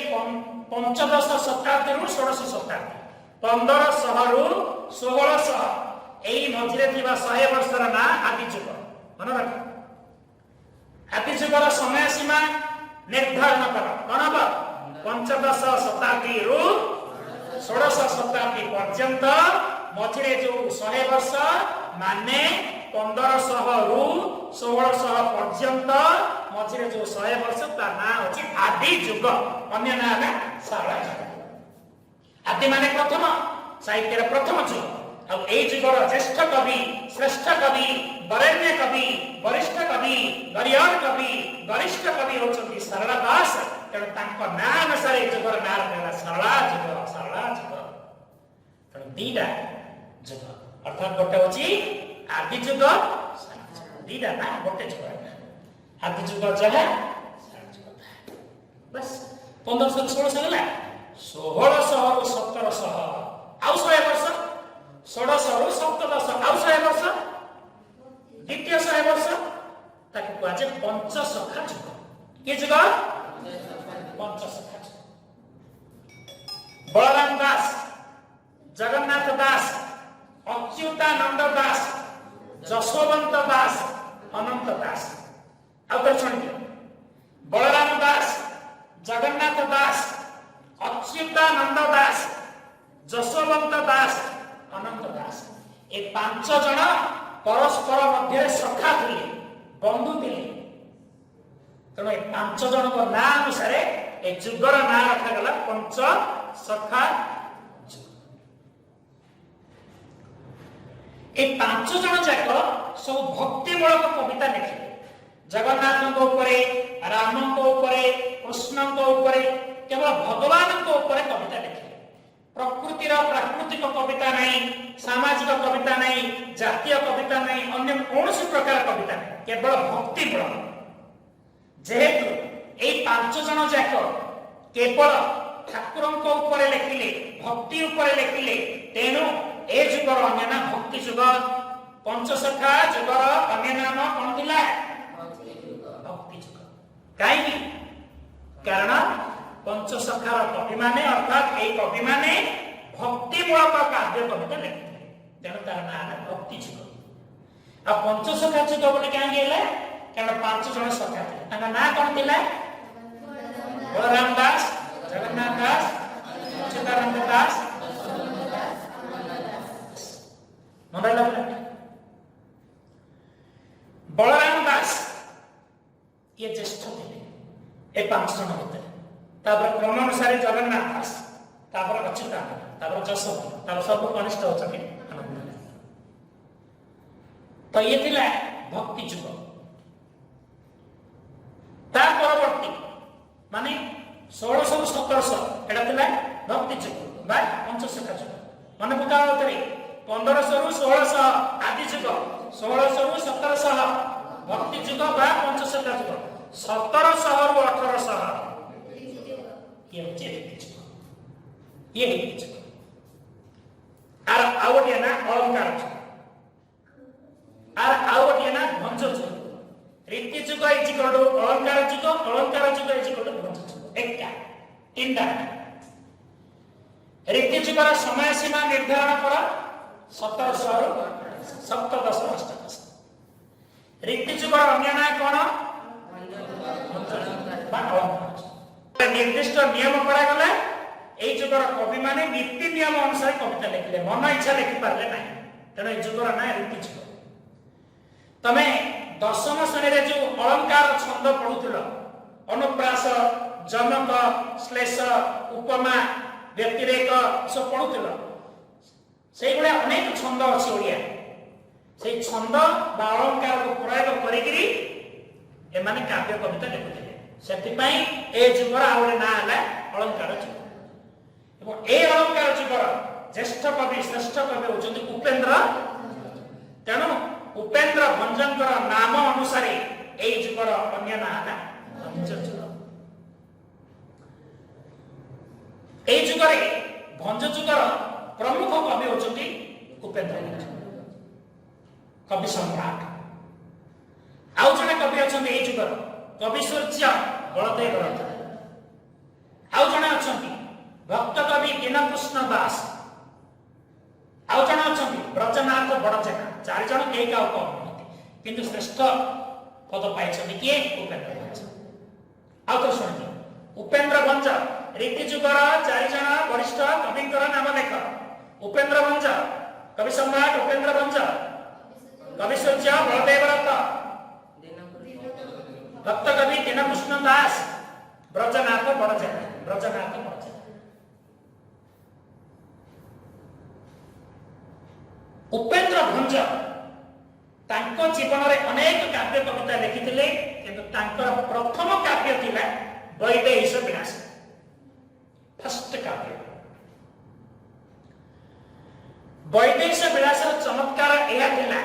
पंचदश शताब्दी रु षोडश शताब्दी 1500 रु 1600 एई मझिरे थिबा 100 वर्षर ना आदि युग मन रख आदि जुगर समय सीमा निर्धारण कर कौन हम 15 शताब्दी रु 16 शताब्दी पर्यंत मझिरे जो 100 वर्ष माने 1500 रु 1600 पर्यंत मझिरे जो 100 वर्ष ता ना अछि आदि जुग अन्य ना है सारा जुग। आदि माने प्रथम साहित्य प्रथम जुग अब ए जुगर ज्येष्ठ कवि श्रेष्ठ कवि वरेण्य कवि वरिष्ठ कवि गरियार कवि वरिष्ठ कवि होचंती सरला दास तेणु तांको नाम अनुसार ए जुगर नाम रखला सरला जुग तेणु दीटा जुग अर्थात गोटे होची आदि जुग दीटा ना गोटे जुग आदि जुग जहा बस 1500 1600 गला 1600 रु 1700 आउ 100 वर्ष 1600 रु 1700 आउ 100 वर्ष द्वितीय 100 वर्ष ताकि कुआजे पंचसखा जुग के जुग पंचसखा जुग बलराम दास जगन्नाथ दास अच्युतानंद दास जशोवंत दास अनंत दास आउ बलराम दास जगन्नाथ दास अच्युतानंद दास जशोवंत दास अनंत दास ए 5 जन परस्पर मध्य सखा थे बंधु थे तेणु ए 5 जन को ना अनुसार ए जुगर ना रखागला पंच सखा ए 5 जन जाक सब भक्तिमूलक कविता लिखे जगन्नाथ राम कृष्ण केवल भगवान कविता लिखे प्रकृतिर प्राकृतिक कविता नहीं सामाजिक कविता नहीं जातीय कविता नहीं अन्य कौन प्रकार कविता नहीं केवल भक्तिमूलक जेहेतु ए 5 जन जाक केवल ठाकुर लिखिले भक्ति लिखिले तेणु ए जुगर अन्य नाम भक्ति जुग पंचसखा जुगर अन्य नाम कौन थिला भक्ति जुग काई कारण पंचसखार कवि माने अर्थात ए कवि माने भक्तिमूलक काव्य कविता लिखिले तेणु तार नाम भक्ति जुग आ पंचसखा जुग बोली काई गेला कारण 5 जन सखा थे ताका नाम कौन थिला बलराम दास जगन्नाथ दास अच्युतानंद दास मन लगे बलराम दास ये ज्येष्ठ थे ए 5 जन भितर तापर क्रमानुसार जगन्नाथ दास तापर अच्युतानंद तापर जशोवंत तापर सब कनिष्ठ होचके तो ये थिला भक्ति जुग ता परवर्ती माने 1600 1700 एटा थिला भक्ति जुग बा पंचसखा जुग माने पकाओ तरी 1500 रु 1600 आदि जुग 1600 रु 1700 भक्ति जुग बा पंचसखा जुग 1700 रु 1800 ये रीति जुग ये रीति जुग आर आवडिया ना अलंकार जुग आर आवडिया ना भंज जुग रीति जुग इज इक्वल टू अलंकार जुग इज इक्वल टू भंज जुग एकटा तीनटा रीति जुगर समय सीमा निर्धारण कर 1700 रु 1710 अष्टादश रीति जुगर अन्य ना कोन निर्दिष्ट नियम करा गला ए जुगर कवि माने नीति नियम अनुसार कविता लिखले मन इच्छा लिखि पारले नाही तेणु ए जुगर ना रीति जुगर तमे दशम श्रेणी रे जो अलंकार छंद पढुथिलो अनुप्रास जनक श्लेष उपमा व्यतिरेक सब पढुथिलो सेई गुडा अनेक छंद अछि ओडिया सेई छंद बा अलंकार को प्रयोग करिगिरी ए माने काव्य कविता लिखुथिले सेति पई ए जुगर आउरे ना हला अलंकार जुग एवं ए अलंकार जुगर ज्येष्ठ कवि श्रेष्ठ कवि होचंती उपेंद्र तेणु उपेंद्र भंजनकर नाम अनुसार ए जुगर अन्य ना हला भंज जुग ए जुगरे भंज जुगर प्रमुख कवि होचंती उपेंद्र कवि सम्राट आउ जने कवि अछंती ए जुगर कवि सूर्य गणदेव ग्रंथ आउ जने अछंती भक्त कवि दीनकृष्ण दास आउ जने अछंती ब्रजनाथ बड़चेना चारि जन केई का कम किंतु श्रेष्ठ पद पाइछन्ति किए उपेन्द्र भंज आउ तो सुनिए उपेन्द्र भंज रीतिजुगर 4 जन वरिष्ठ कविंकर नाम लेख उपेन्द्र भंज कवि सम्राट उपेन्द्र भंज कवि सूर्य बलदेव रथ भक्त कवि दीनकृष्ण दास ब्रजनाथ बड़जेना उपेन्द्र भंज तांको जीवन रे अनेक काव्य कविता लिखिथिले किंतु तांकर प्रथम काव्य थिला वैदेहीश विलास फर्स्ट काव्य वैदेहीश विलास चमत्कार एया थिला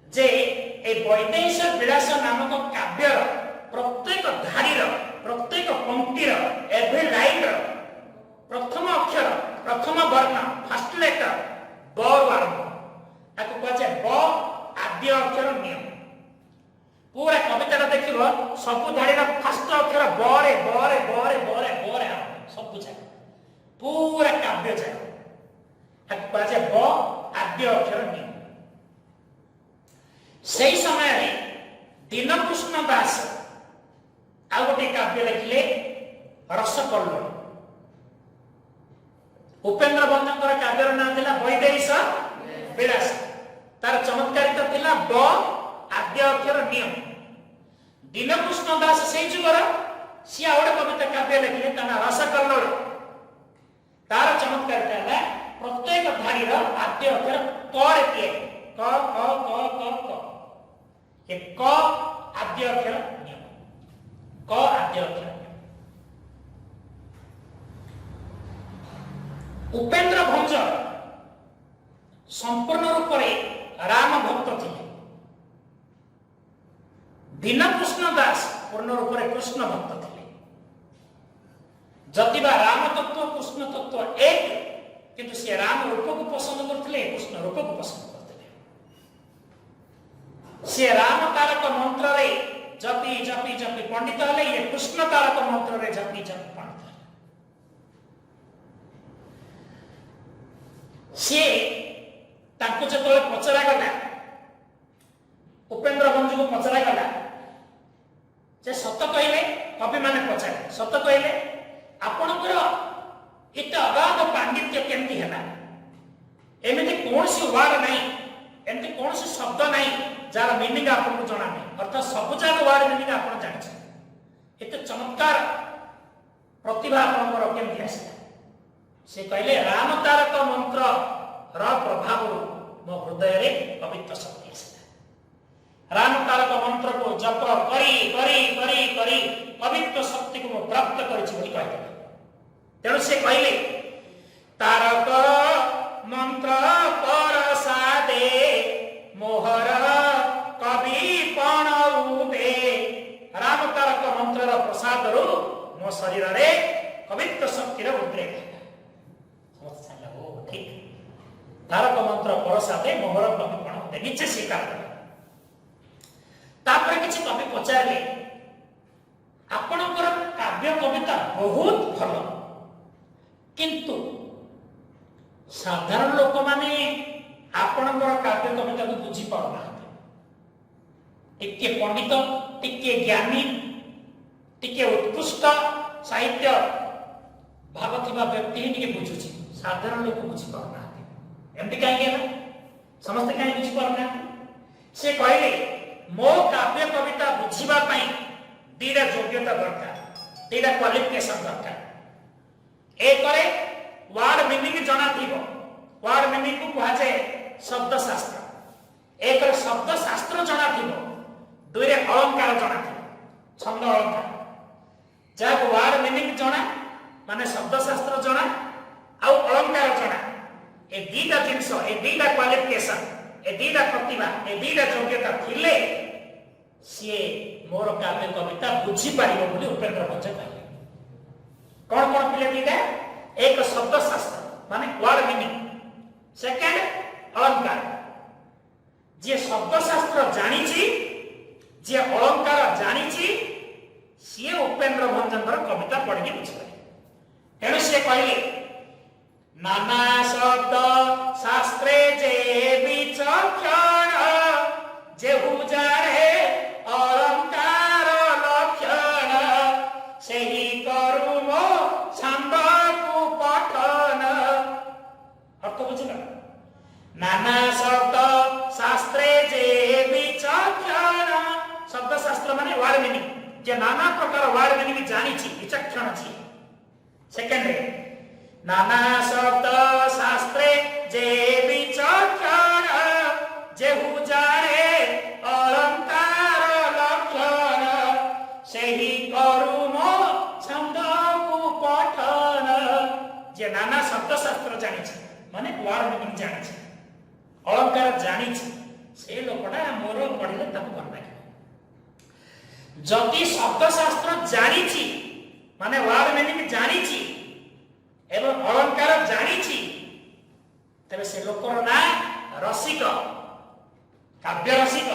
जे ए वैदेहीश विलास नामक काव्यर प्रत्येक धारीर प्रत्येक पंक्तिर एवरी लाइन प्रथम अक्षर प्रथम वर्ण फर्स्ट लेटर ब आरंभ ताको कहे ब आद्य अक्षर नियम पूरा कविता देखिबो सब धारीर फर्स्ट अक्षर ब रे आरंभ सब बुझा पूरा काव्य जाय ताको कहे ब आद्य अक्षर नियम सेही समय रे दीनकृष्ण दास आ गोटे काव्य लिखिले रसकल्लोल उपेन्द्र भंजकर काव्यर नाम थिला वैदेहीश विलास तार चमत्कारिता थिला ब आद्य अक्षर नियम दीनकृष्ण दास सेही जुगर सिया ओडे कविता काव्य लिखिले ता रसकल्लोल तार चमत्कारिता है प्रत्येक धारीर आद्य अक्षर क रे किए क क क क क ये क आद्य अक्षर नियम क आद्य अक्षर उपेन्द्र भंज संपूर्ण रूप से राम भक्त थे दीनकृष्ण दास पूर्ण रूप से कृष्ण भक्त थे जदिबा राम तत्व कृष्ण तत्व एक किंतु से राम रूप को पसंद करते कृष्ण रूप को पसंद करते से राम तारक मंत्र रे जपी जपी जपी पंडित हेले ये कृष्ण तारक मंत्र रे जपी जपी पंडित से तांको जतले पचरा गला उपेन्द्र भंज को पचरा गला से सत कहले कवि माने पचारे सत कहले आपनकर एते अगाध पांडित्य केमती हैला एमिति कोनसी वर्ड नहीं एमिति कोनसी शब्द नहीं जार मीनिंग आपको जाना नहीं अर्थात सब जाग वर्ड मीनिंग आपन जानि एते चमत्कार प्रतिभा आपनकर केमती आसी से कहले राम तारक मंत्र र प्रभाव मो हृदय रे पवित्र शक्ति आसला राम तारक मंत्र को जप करी करी करी करी पवित्र शक्ति को प्राप्त करिछि बोली कहले तेणु से कहले तारक मंत्र पर सादे मोहर कवि पण उबे राम तारक मंत्र र प्रसाद रो मो शरीर रे पवित्र शक्ति रे उद्रेक ठीक तारक मंत्र परसाते मोहर कवि पण होते नीचे स्वीकार कर तापर किछि कवि पचारले आपनकर काव्य कविता बहुत भल किंतु साधारण लोक माने आपनकर काव्य कविता को बुझी पाउना टिके पंडित टिके ज्ञानी टिके उत्कृष्ट साहित्य भाव थिबा व्यक्ति ही टिके बुझुची साधारण लोक बुझी पाउना एमती कहीं है समस्त कहीं बुझी पाउना से कहले मो काव्य कविता बुझीबा पई दीडा योग्यता दरकार दीडा क्वालिफिकेशन दरकार एक करे वर्ड मीनिंग जाना थिबो वर्ड मीनिंग को कहा जाए शब्द शास्त्र एक रे शब्द शास्त्र जाना थिबो दुई रे अलंकार जाना थिबो छंद अलंकार जब वर्ड मीनिंग जाना माने शब्द शास्त्र जाना आउ अलंकार जाना ए दीटा जिंस ए दीटा क्वालिफिकेशन ए दीटा प्रतिभा ए दीटा योग्यता थिले सी मोर काव्य कविता बुझी पारिबो बोली उपेन्द्र भंज कहले कौन कौन थिले दीटा एक शब्द शास्त्र माने वर्ड मीनिंग सेकंड अलंकार जे शब्द शास्त्र जानिछि जे अलंकार जानिछि सी उपेन्द्र भंजकर कविता पढ़ी बुझे तेणु से कहले नाना शब्द शास्त्रे जे विचक्षण जेहु जा नाना शब्द शास्त्रे जे विचक्षण शब्द शास्त्र माने वर्ड मीनिंग जे नाना प्रकार वर्ड मीनिंग जानी छी विचक्षण छी सेकंड रे नाना शब्द शास्त्रे जे विचक्षण जेहु जाने अलंकार लक्षण सेही करुम छंद को पठन जे नाना शब्द शास्त्र जानी छी माने वर्ड मीनिंग जानी छी अलंकार जानी छी से लोकटा मोर पढिले ताको भल लागे जति शब्द शास्त्र जानी छी माने वर्ड मीनिंग जानी छी एवं अलंकार जानी छी तबे से लोकर ना रसिक काव्य रसिक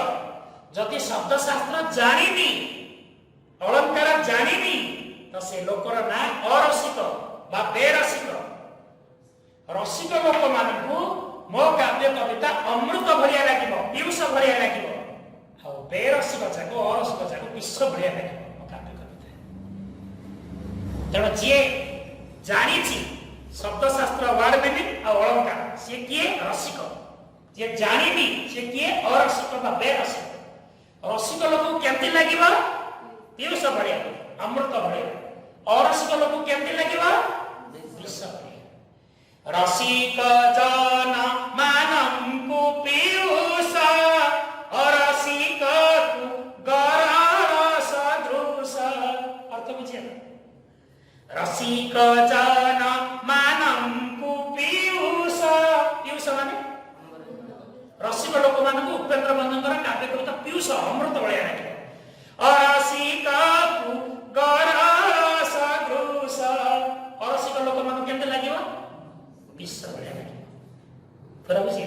जति शब्द शास्त्र जानिनी अलंकार जानिनी तो से लोकर ना अरसिक बा बेरसिक रसिक लोक मानकु मो काव्य कविता अमृत भरिया लागिबो पीयूष भरिया लागिबो आ बेरसिक जाको अरसिक जाको विष भरिया लागिबो मो काव्य कविता तेणु जे जानी छी शब्द शास्त्र वर्ड मीनिंग आ अलंकार से किए रसिक जे जानिनी से किए अरसिक बा बेरसिक रसिक लोक केमति लागिबो पीयूष भरिया अमृत भरिया अरसिक लोक केमति लागिबो विष भरिया रसिक जन मानंकु पीयूष अरसिक गरण सदृश अर्थ बुझिए रसिक जन मानंकु पीयूष पीयूष माने रसिक लोक मानकु उपेंद्र बंधुकर काव्य कविता पीयूष अमृत भलिया लागे अरसिक गरण सदृश अरसिक लोक मानकु केमते लागिबो विष भलिया लागे पूरा बुझिए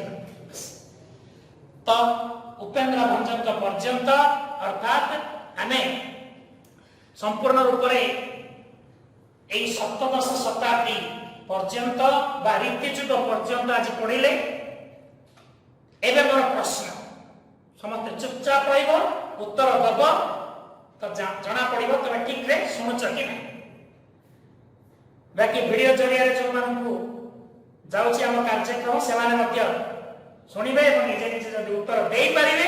तो उपेंद्र भंजक पर्यंत अर्थात आमे संपूर्ण रूप रे এই সপ্তদশ শতাব্দী পর্যন্ত বা ঋতুযুগ পর্যন্ত আজ পড়িলে এবে মোর প্রশ্ন সমস্ত চুপচাপ রহিব উত্তর দেব তো জনা পড়িব তুমি ঠিক রে শুনুছ কি না বাকি ভিডিও জরিয়ারে যে মানুষ যাଉଛି ଆମ କାର୍ଯ୍ୟକ୍ରମ ସେମାନେ ମଧ୍ୟ ଶୁଣିବେ ଏବଂ ନିଜେ ନିଜେ ଯଦି ଉତ୍ତର ଦେଇପାରିବେ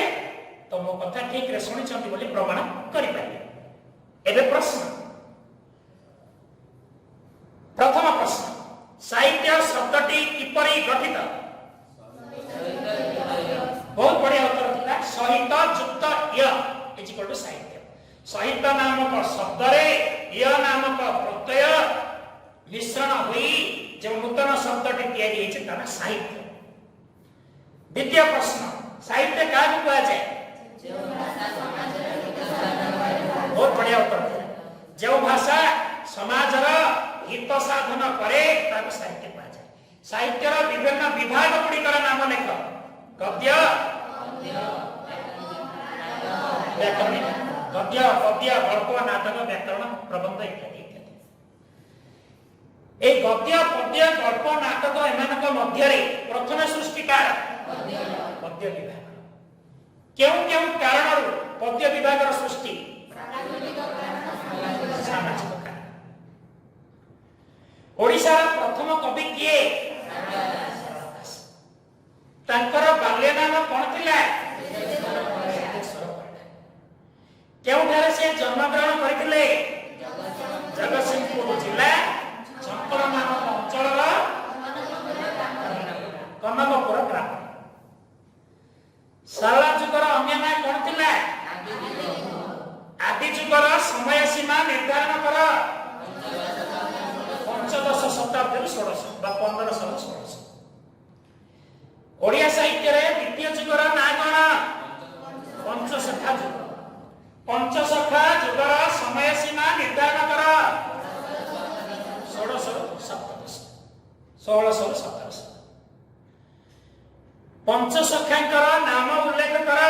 ତ ମୋ କଥା ଠିକରେ ଶୁଣିଛନ୍ତି ବୋଲି ପ୍ରମାଣ କରିପାରିବେ ଏବେ ପ୍ରଶ୍ନ प्रथम प्रश्न साहित्य शब्दटी किपरि गठित बहुत बढ़िया उत्तर थिला सहित युक्त य इज इक्वल टू साहित्य साहित्य नामक शब्द रे य नामक प्रत्यय मिश्रण होई जो नूतन शब्दटी तैयारी हेछि ताना साहित्य द्वितीय प्रश्न साहित्य काहू कहा जाय बहुत बढ़िया उत्तर थिला जो भाषा समाज रा हित साधन करे ताको साहित्य कहा जाए साहित्यर विभिन्न विभाग गुड़िकर नाम लेख गद्य व्याकरण गद्य पद्य गल्प नाटक व्याकरण प्रबंध इत्यादि इत्यादि ए गद्य पद्य गल्प नाटक एमानक मध्य प्रथम सृष्टिकार पद्य विभाग केउ केउ कारण पद्य विभाग सृष्टि सामाजिक ओडिशा प्रथम कवि किए तांकर बाल्य नाम कोन थिला केउठारे से जन्म ग्रहण करथिले जगतसिंहपुर जिला चंपल नामक अंचलर कनकपुर ग्राम सारा जुगर अन्य नाम कोन थिला आदि जुगर समय सीमा निर्धारण कर पंचदश शताब्दी 16 बा 1516 ओडिया साहित्य रे द्वितीय जुगर ना कोन पंचसखा जुग पंचसखा जुगर समय सीमा निर्धारण कर 1617 पंचसखांकर नाम उल्लेख कर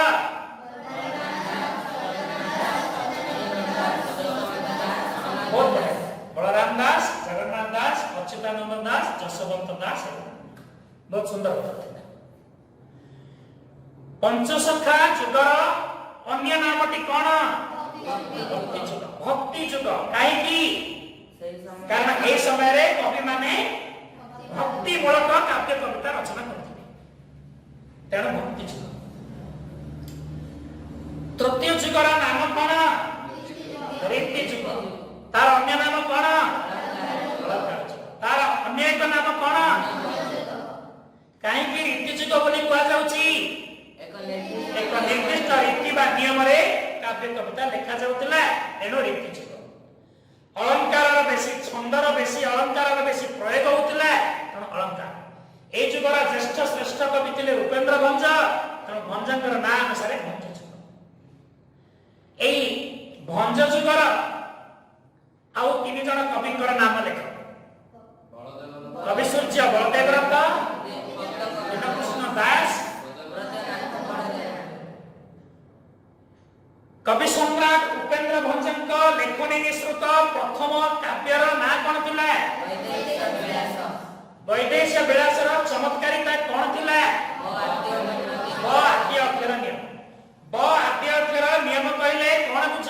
बलराम दास जगन्नाथ दास अच्युतानंद दास जशवंत दास बहुत सुंदर पंचसखा जुगर अन्य नामटी कौन भक्ति जुग कहीं कारण ए समय रे कवि माने भक्ति मूलक काव्य कविता रचना करथिले तेणु भक्ति जुग। तृतीय जुगर नाम कौन? रीति जुग। तार अन्य नाम कौन? अलंकार जुग। तार अन्य एक नाम कौन? कहीं रीति जुग बोली कहा जाउची? एक निर्दिष्ट रीति बा नियम रे काव्य कविता लिखा जाउतिला, एनो रीति जुग। अलंकार बेसी छंदर बेसी अलंकार बेसी प्रयोग होउतिला, तेणु अलंकार। ए जुगर ज्येष्ठ श्रेष्ठ कवि थिले उपेन्द्र भंज, तेणु भंजकर नाम अनुसार भंज जुग। ए भंज जुगर आउ तीन जन कविଙ୍କର नाम लेख। कवि सूर्य बलदेव रथ, कृष्ण दास, कवि सम्राट उपेन्द्र भंजଙ୍କ लेखनी निश्रुत प्रथम काव्यर ना कोन थिला? वैदेश विलासर चमत्कारिता कोन थिला? ब आद्य अक्षर नियम। ब आद्य अक्षर नियम कहले कोन बुझ?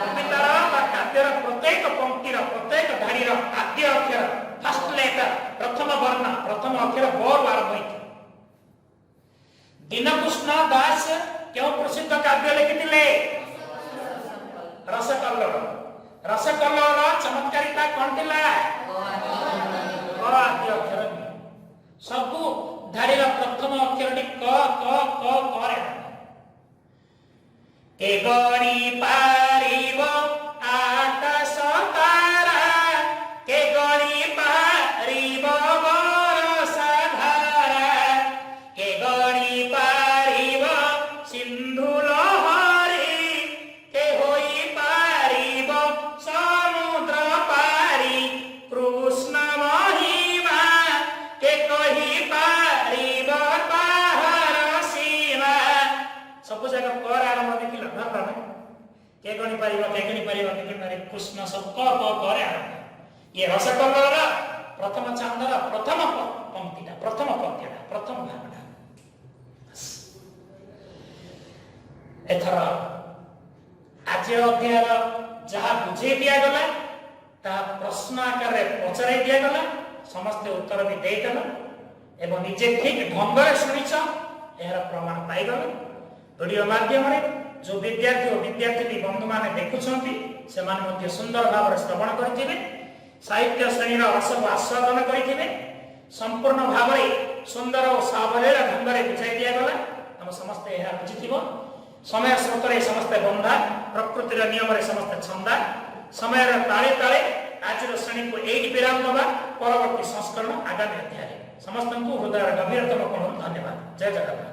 कवितार बा काव्यर प्रत्येक पंक्तिर प्रत्येक धाड़ीर आद्य अक्षर फर्स्ट लेटर प्रथम वर्ण प्रथम अक्षर ब रु आरंभ होई। दीनकृष्ण दास क्यों प्रसिद्ध काव्य लिखिथिले? रसकल्लोल। रसकल्लोल चमत्कारिता कोन थिला? क आद्य अक्षर सबु धाड़ीर प्रथम अक्षरटी क क क क रे। के गणी पारिब आकाश तारा, के गणी पारिब बरसा धारा, के गणी पारिब सिंधु लहरी, के होई पारिब समुद्र पारी कृष्ण महिमा, के कही पारिब ताहार सीमा। सब जगह कर आरंभ देखिल धरला ना, के गणी पारिब के गणी पारिब के गणी पारिब कृष्ण सब क करे आरंभ। ये रसकल्लोल प्रथम छंदर प्रथम पंक्तिटा प्रथम पद्यटा प्रथम भागटा। एथर आज अध्यायर जहाँ बुझे दिया गला ता प्रश्न आकार रे पचराई दिया गला, समस्त उत्तर भी देइतल एवं निजे ठीक ढंग रे सुनिछ, एहर प्रमाण पाई गला। वीडियो माध्यम रे जो विद्यार्थी और विद्यार्थी बंधु माने देखुछंती से माने मध्ये सुंदर भाव श्रवण करथिबे, साहित्य श्रेणीर रस आस्वादन करथिबे। संपूर्ण भाव रे सुंदर और सावलील ढंग रे बुझाई दिया गला। हम समस्त एहा बुझिथिबो। समय स्रोत रे समस्त बंधा, प्रकृतिर नियम रे समस्त छंदा, समय रे ताळे ताळे आज श्रेणी को एई विराम दबा। परवर्ती संस्करण आगामी अध्याय। समस्त को हृदय गभीरतम धन्यवाद। जय जगन्नाथ।